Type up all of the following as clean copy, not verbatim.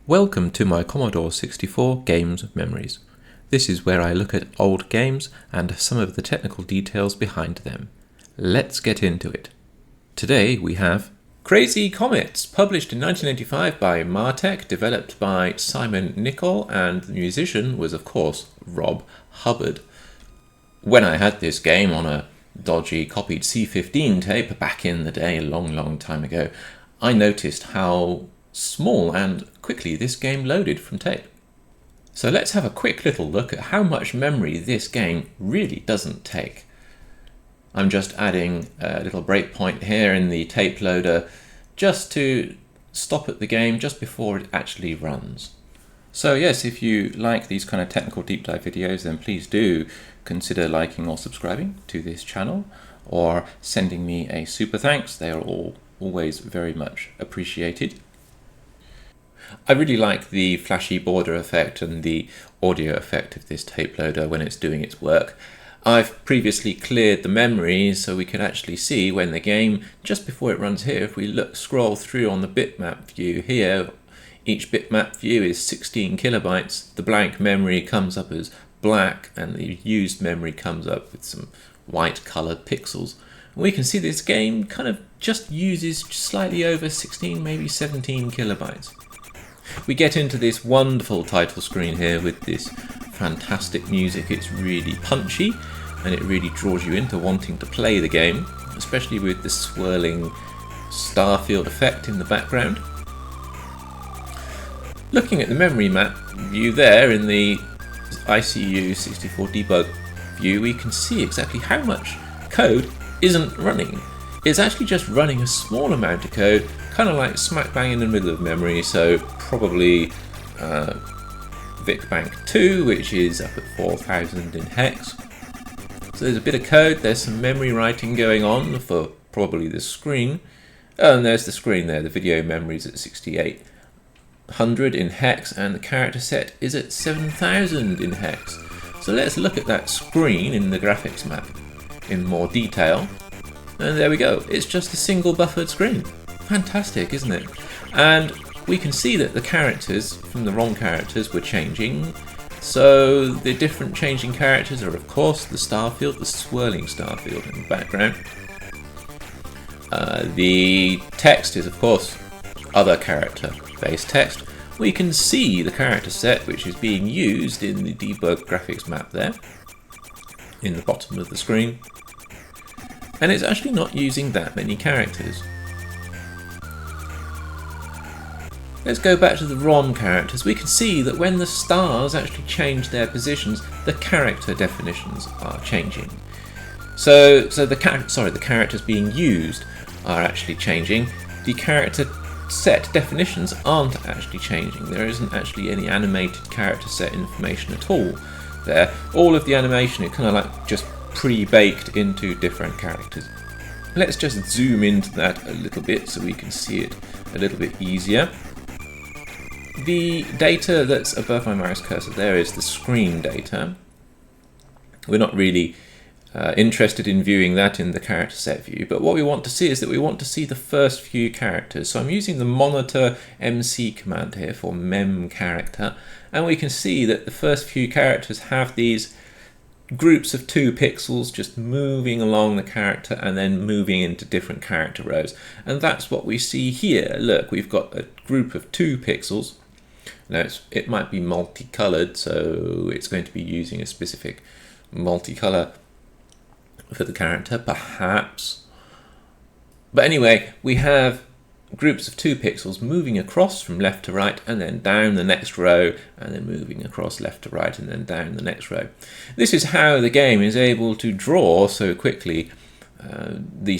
Welcome to my Commodore 64 Games Memories. This is where I look at old games and some of the technical details behind them. Let's get into it. Today we have Crazy Comets, published in 1985 by Martech, developed by Simon Nicol, and the musician was of course Rob Hubbard. When I had this game on a dodgy copied C15 tape back in the day, a long time ago, I noticed how small and quickly this game loaded from tape. So let's have a quick little look at how much memory this game really doesn't take. I'm just adding a little breakpoint here in the tape loader just to stop at the game just before it actually runs. So yes, if you like these kind of technical deep dive videos, then please do consider liking or subscribing to this channel, or sending me a super thanks. They are always very much appreciated. I really like the flashy border effect and the audio effect of this tape loader when it's doing its work. I've previously cleared the memory so we can actually see when the game, just before it runs here, if we scroll through on the bitmap view here, each bitmap view is 16 kilobytes. The blank memory comes up as black and the used memory comes up with some white colored pixels. We can see this game kind of just uses slightly over 16, maybe 17 kilobytes. We get into this wonderful title screen here with this fantastic music. It's really punchy and it really draws you into wanting to play the game, especially with the swirling starfield effect in the background. Looking at the memory map view there in the ICU 64 debug view, we can see exactly how much code isn't running. It's actually just running a small amount of code, kind of like smack bang in the middle of memory, so probably VicBank 2, which is up at 4000 in hex. So there's a bit of code, there's some memory writing going on for probably the screen. Oh, and there's the screen there, the video memory is at 6800 in hex, and the character set is at 7000 in hex. So let's look at that screen in the graphics map in more detail. And there we go, it's just a single buffered screen. Fantastic, isn't it? And we can see that the characters from the ROM characters were changing. So the different changing characters are of course the starfield, the swirling starfield in the background. The text is of course other character based text. We can see the character set which is being used in the debug graphics map there in the bottom of the screen. And it's actually not using that many characters. Let's go back to the ROM characters. We can see that when the stars actually change their positions, the character definitions are changing. So the characters being used are actually changing. The character set definitions aren't actually changing. There isn't actually any animated character set information at all there. All of the animation is kind of like just pre-baked into different characters. Let's just zoom into that a little bit so we can see it a little bit easier. The data that's above my mouse cursor there is the screen data. We're not really interested in viewing that in the character set view, but what we want to see is that we want to see the first few characters. So I'm using the monitor MC command here for mem character, and we can see that the first few characters have these groups of 2 pixels just moving along the character and then moving into different character rows. And that's what we see here. Look, we've got a group of 2 pixels. Now it might be multicolored, so it's going to be using a specific multicolor for the character, perhaps. But anyway, we have groups of 2 pixels moving across from left to right and then down the next row, and then moving across left to right and then down the next row. This is how the game is able to draw so quickly the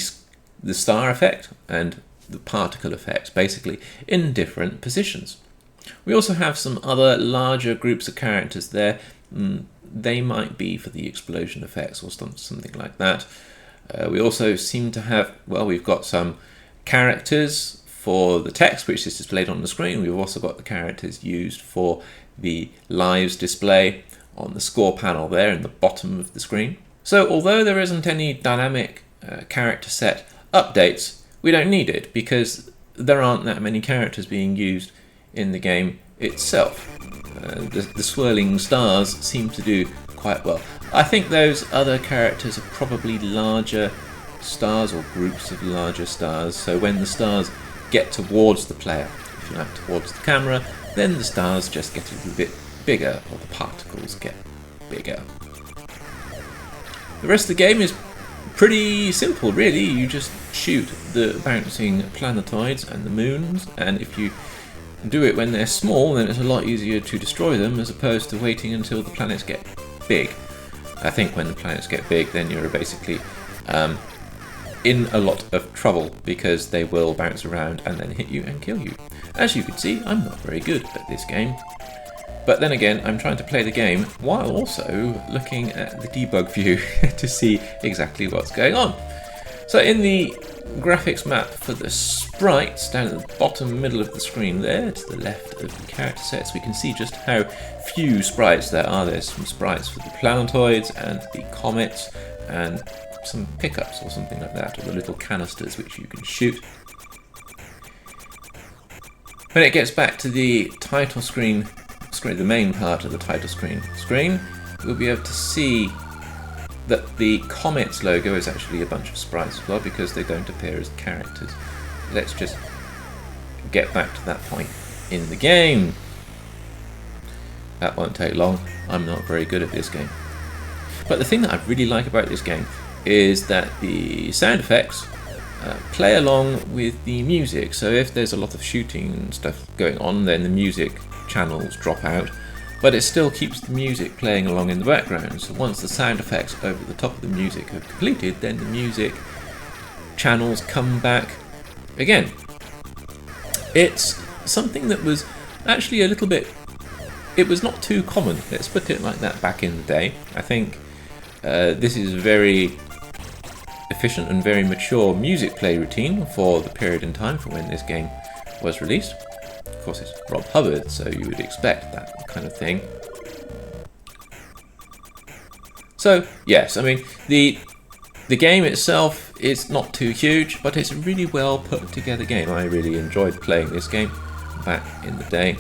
star effect and the particle effects, basically in different positions. We also have some other larger groups of characters there. They might be for the explosion effects or something like that. We also seem to have, well, we've got some characters for the text which is displayed on the screen. We've also got the characters used for the lives display on the score panel there in the bottom of the screen. So although there isn't any dynamic character set updates, we don't need it because there aren't that many characters being used in the game itself. The swirling stars seem to do quite well. I think those other characters are probably larger stars or groups of larger stars, so when the stars get towards the player, if you like, towards the camera, then the stars just get a little bit bigger, or the particles get bigger. The rest of the game is pretty simple, really. You just shoot the bouncing planetoids and the moons, and if you do it when they're small, then it's a lot easier to destroy them as opposed to waiting until the planets get big. I think when the planets get big, then you're basically in a lot of trouble, because they will bounce around and then hit you and kill you. As you can see, I'm not very good at this game. But then again, I'm trying to play the game while also looking at the debug view to see exactly what's going on. So in the graphics map for the sprites, down at the bottom middle of the screen there, to the left of the character sets, we can see just how few sprites there are. There's some sprites for the planetoids and the comets, and some pickups or something like that, or the little canisters which you can shoot. When it gets back to the title screen, the main part of the title screen, we'll be able to see that the Comets logo is actually a bunch of sprites as well, because they don't appear as characters. Let's just get back to that point in the game. That won't take long. I'm not very good at this game. But the thing that I really like about this game is that the sound effects play along with the music. So if there's a lot of shooting and stuff going on, then the music channels drop out, but it still keeps the music playing along in the background. So once the sound effects over the top of the music have completed, then the music channels come back again. It's something that was actually a little bit, it was not too common, let's put it like that, back in the day. I think this is a very efficient and very mature music play routine for the period in time for when this game was released. Of course, it's Rob Hubbard, so you would expect that kind of thing. So yes, I mean, the game itself is not too huge, but it's a really well put together game. I really enjoyed playing this game back in the day.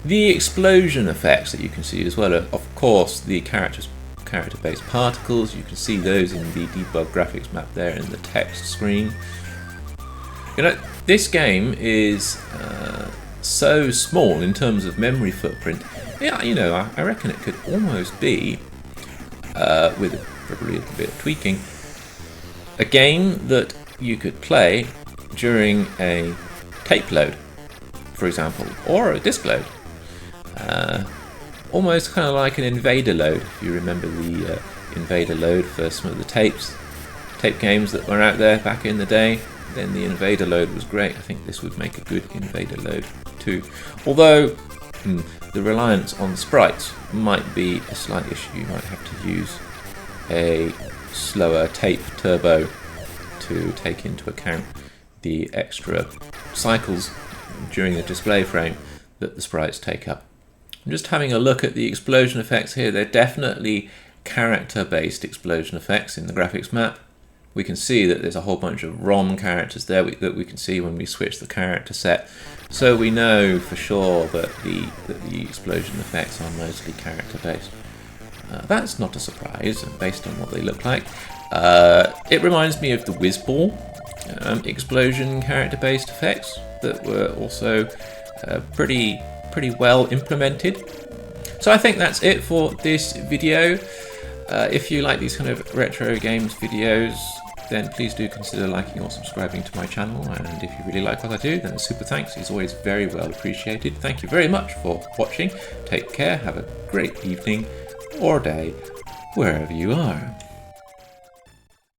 The explosion effects that you can see as well are, of course, the character-based particles. You can see those in the debug graphics map there in the text screen. You know, this game is so small in terms of memory footprint. Yeah, you know, I reckon it could almost be, with probably a little bit of tweaking, a game that you could play during a tape load, for example, or a disc load. Almost kind of like an invader load, if you remember the invader load for some of the tape games that were out there back in the day. Then the invader load was great. I think this would make a good invader load too. Although the reliance on sprites might be a slight issue. You might have to use a slower tape turbo to take into account the extra cycles during the display frame that the sprites take up. I'm just having a look at the explosion effects here. They're definitely character-based explosion effects in the graphics map. We can see that there's a whole bunch of ROM characters there that we can see when we switch the character set. So we know for sure that the explosion effects are mostly character-based. That's not a surprise based on what they look like. It reminds me of the Whizzball explosion character-based effects that were also pretty well implemented. So I think that's it for this video. If you like these kind of retro games videos, then please do consider liking or subscribing to my channel, and if you really like what I do, then a super thanks is always very well appreciated. Thank you very much for watching. Take care, have a great evening or day, wherever you are.